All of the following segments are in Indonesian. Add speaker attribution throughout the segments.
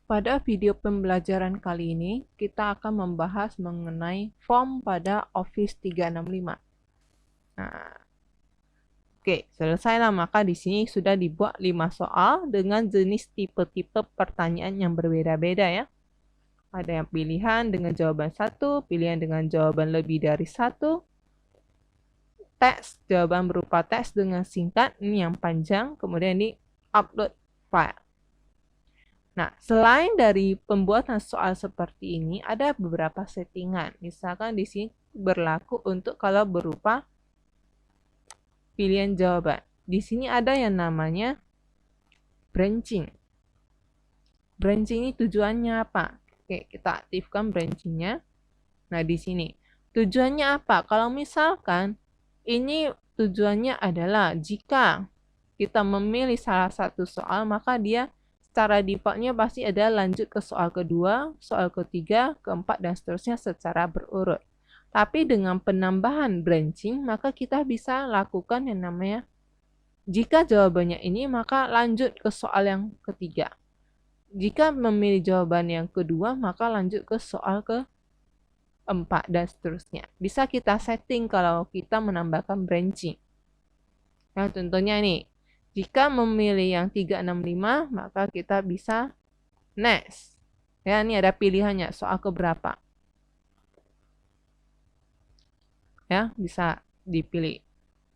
Speaker 1: Pada video pembelajaran kali ini, kita akan membahas mengenai form pada Office 365. Nah, oke, selesailah. Maka di sini sudah dibuat 5 soal dengan jenis tipe-tipe pertanyaan yang berbeda-beda ya. Ada yang pilihan dengan jawaban 1, pilihan dengan jawaban lebih dari 1, teks, jawaban berupa teks dengan singkat, ini yang panjang, kemudian ini upload file. Nah, selain dari pembuatan soal seperti ini, ada beberapa settingan. Misalkan di sini berlaku untuk kalau berupa pilihan jawaban. Di sini ada yang namanya branching. Branching ini tujuannya apa? Oke, kita aktifkan branchingnya. Nah, di sini tujuannya apa? Kalau misalkan ini tujuannya adalah jika kita memilih salah satu soal, maka dia secara defaultnya pasti ada lanjut ke soal kedua, soal ketiga, keempat, dan seterusnya secara berurut. Tapi dengan penambahan branching, maka kita bisa lakukan yang namanya, jika jawabannya ini, maka lanjut ke soal yang ketiga. Jika memilih jawaban yang kedua, maka lanjut ke soal keempat, dan seterusnya. Bisa kita setting kalau kita menambahkan branching. Nah, contohnya nih, jika memilih yang 365, maka kita bisa next. Ya, ini ada pilihannya, soal keberapa. Ya, bisa dipilih.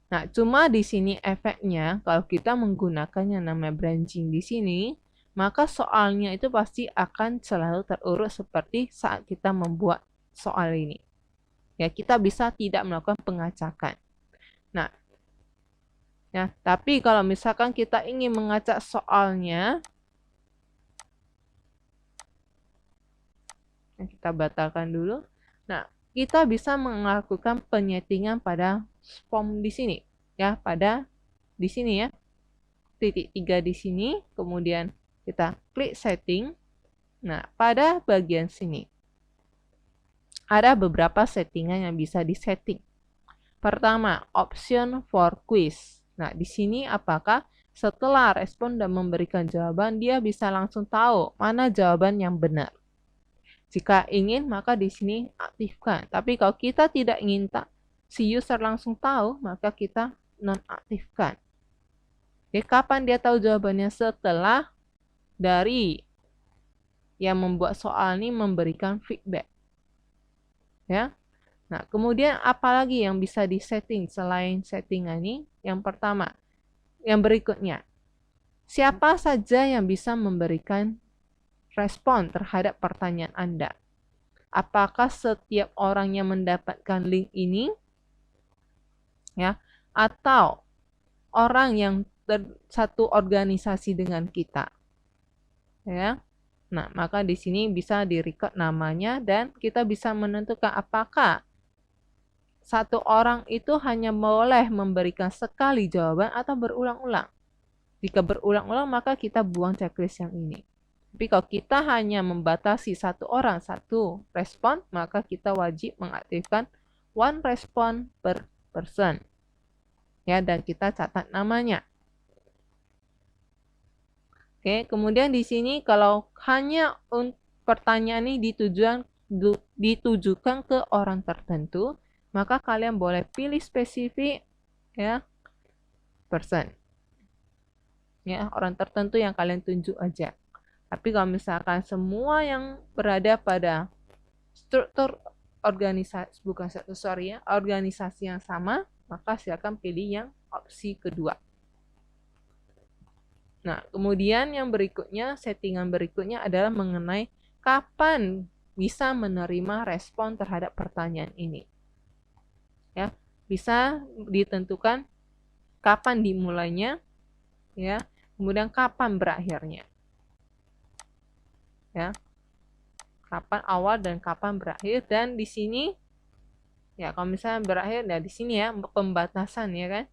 Speaker 1: Nah, cuma di sini efeknya, kalau kita menggunakan yang namanya branching di sini, maka soalnya itu pasti akan selalu terurut seperti saat kita membuat soal ini. Ya, kita bisa tidak melakukan pengacakan. Nah, ya, tapi kalau misalkan kita ingin mengacak soalnya, kita batalkan dulu. Nah, kita bisa melakukan penyetingan pada form di sini, ya, pada di sini ya, titik 3 di sini, kemudian kita klik setting. Nah, pada bagian sini ada beberapa settingan yang bisa disetting. Pertama, option for quiz. Nah, di sini apakah setelah respon dan memberikan jawaban, dia bisa langsung tahu mana jawaban yang benar. Jika ingin, maka di sini aktifkan. Tapi kalau kita tidak ingin si user langsung tahu, maka kita nonaktifkan. Jadi, kapan dia tahu jawabannya? Setelah dari yang membuat soal ini memberikan feedback. Ya. Nah, kemudian apalagi yang bisa disetting selain settingan ini? Yang pertama, yang berikutnya, siapa saja yang bisa memberikan respon terhadap pertanyaan Anda? Apakah setiap orang yang mendapatkan link ini, ya, atau orang yang satu organisasi dengan kita, ya? Nah, maka di sini bisa di-record namanya dan kita bisa menentukan apakah satu orang itu hanya boleh memberikan sekali jawaban atau berulang-ulang. Jika berulang-ulang, maka kita buang checklist yang ini. Tapi kalau kita hanya membatasi satu orang satu respon, maka kita wajib mengaktifkan one respon per person. Ya, dan kita catat namanya. Oke, kemudian di sini kalau hanya pertanyaan ini ditujukan ke orang tertentu, maka kalian boleh pilih spesifik ya person. Ya, orang tertentu yang kalian tunjuk aja. Tapi kalau misalkan semua yang berada pada struktur organisasi, organisasi yang sama, maka silakan pilih yang opsi kedua. Nah, kemudian yang berikutnya, settingan berikutnya adalah mengenai kapan bisa menerima respon terhadap pertanyaan ini. Ya, bisa ditentukan kapan dimulainya, ya, kemudian kapan berakhirnya. Ya, kapan awal dan kapan berakhir, dan di sini ya kalau misalnya berakhir ya di sini ya pembatasan ya kan.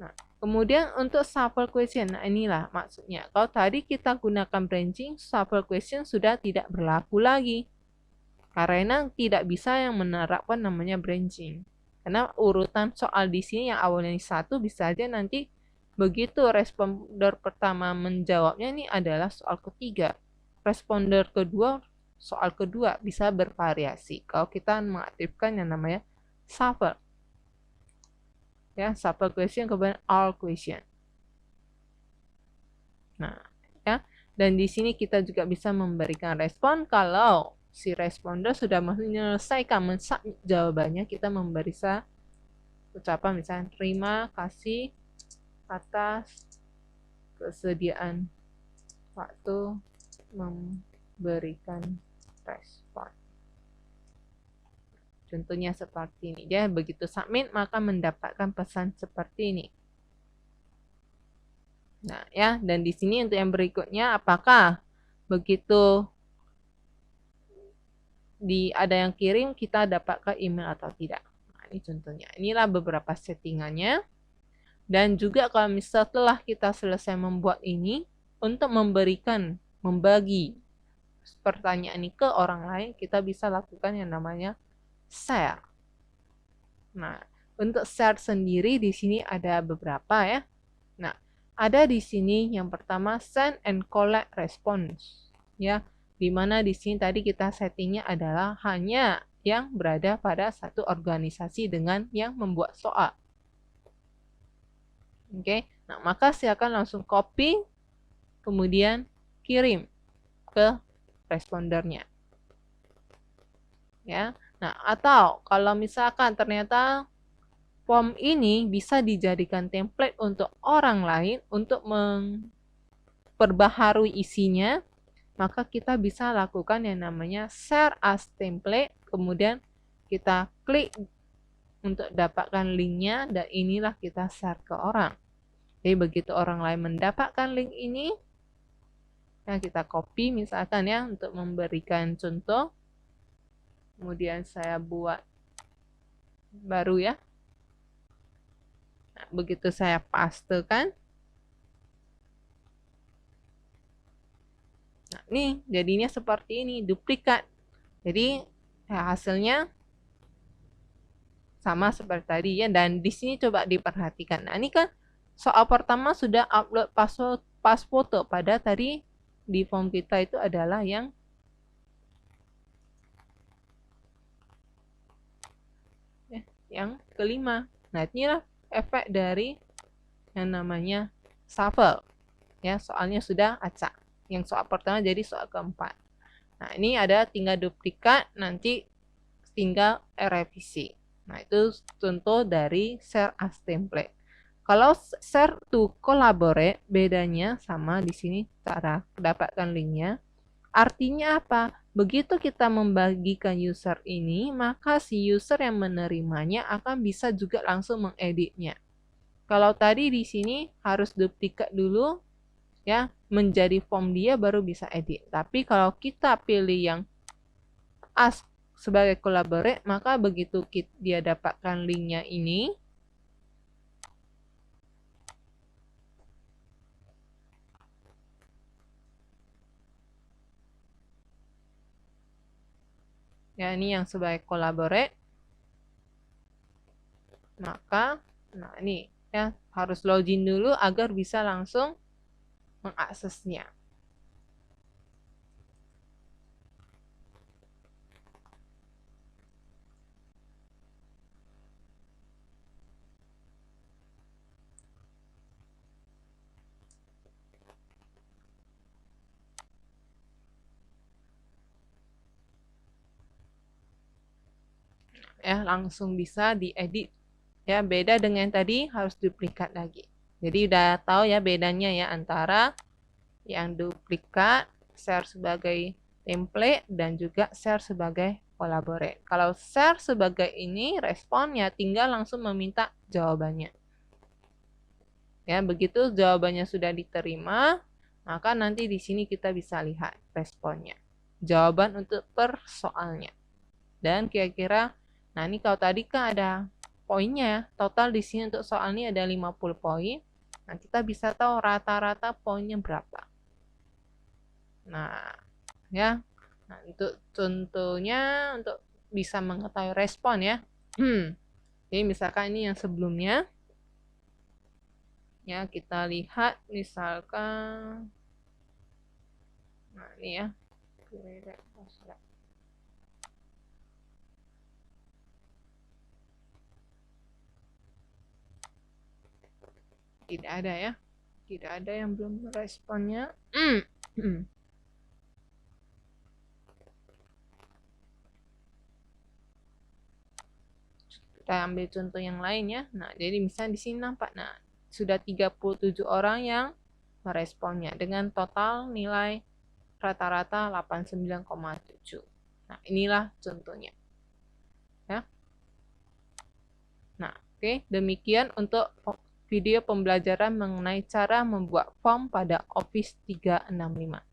Speaker 1: Nah, kemudian untuk shuffle question, nah inilah maksudnya. Kalau tadi kita gunakan branching, shuffle question sudah tidak berlaku lagi karena tidak bisa yang menerapkan namanya branching. Karena urutan soal di sini yang awalnya 1 bisa aja nanti begitu responder pertama menjawabnya ini adalah soal ketiga. responder kedua, soal kedua bisa bervariasi kalau kita mengaktifkan yang namanya shuffle. Ya, shuffle question kemudian all question. Nah, ya. Dan di sini kita juga bisa memberikan respon kalau si responder sudah menyelesaikan mensubmit jawabannya, kita memberi ucapan misalnya terima kasih atas kesediaan waktu memberikan respon. Contohnya seperti ini. Dia begitu submit maka mendapatkan pesan seperti ini. Nah, ya, dan di sini untuk yang berikutnya apakah begitu ada yang kirim kita dapatkan email atau tidak. Nah, ini contohnya. Inilah beberapa settingannya. Dan juga kalau misalnya setelah kita selesai membuat ini, untuk membagi pertanyaan ini ke orang lain, kita bisa lakukan yang namanya share. Nah, untuk share sendiri di sini ada beberapa ya. Nah, ada di sini yang pertama send and collect response ya. Dimana di sini tadi kita settingnya adalah hanya yang berada pada satu organisasi dengan yang membuat soal. Oke, nah maka silakan langsung copy, kemudian kirim ke respondernya. Ya, nah atau kalau misalkan ternyata form ini bisa dijadikan template untuk orang lain untuk memperbaharui isinya, maka kita bisa lakukan yang namanya share as template, kemudian kita klik untuk dapatkan linknya dan inilah kita share ke orang. Jadi begitu orang lain mendapatkan link ini, nah kita copy misalkan ya untuk memberikan contoh. Kemudian saya buat baru ya. Nah, begitu saya pastekan. Nah, ini jadinya seperti ini, duplikat. Jadi ya, hasilnya sama seperti tadi ya. Dan di sini coba diperhatikan. Nah, ini kan soal pertama sudah upload pas foto, pada tadi di form kita itu adalah yang kelima. Nah, inilah efek dari yang namanya shuffle. Ya, soalnya sudah acak. Yang soal pertama jadi soal keempat. Nah, ini ada tinggal duplikat, nanti tinggal revisi. Nah, itu contoh dari share as template. Kalau share to collaborate, bedanya sama di sini cara dapatkan linknya. Artinya apa? Begitu kita membagikan user ini, maka si user yang menerimanya akan bisa juga langsung mengeditnya. Kalau tadi di sini harus duplikat dulu, ya, menjadi form dia baru bisa edit. Tapi kalau kita pilih yang as sebagai collaborate, maka begitu dia dapatkan linknya ini, ya ini yang sebagai collaborate, maka nah ini ya harus login dulu agar bisa langsung mengaksesnya. Ya langsung bisa diedit. Ya beda dengan tadi harus duplikat lagi. Jadi udah tahu ya bedanya ya antara yang duplikat, share sebagai template, dan juga share sebagai collaborate. Kalau share sebagai ini responnya tinggal langsung meminta jawabannya. Ya, begitu jawabannya sudah diterima, maka nanti di sini kita bisa lihat responnya. Jawaban untuk persoalnya. Dan kira-kira, nah ini kalau tadi kan ada poinnya, total di sini untuk soal ini ada 50 poin. Nah, kita bisa tahu rata-rata poinnya berapa. Nah, ya. Nah, untuk contohnya untuk bisa mengetahui respon ya. Jadi misalkan ini yang sebelumnya. Ya, kita lihat misalkan, nah ini ya. Tidak ada ya. Tidak ada yang belum meresponnya. Kita ambil contoh yang lain ya. Nah, jadi misalnya di sini nampak, nah, sudah 37 orang yang meresponnya dengan total nilai rata-rata 89,7. Nah, inilah contohnya. Ya. Nah, oke, demikian untuk video pembelajaran mengenai cara membuat form pada Office 365.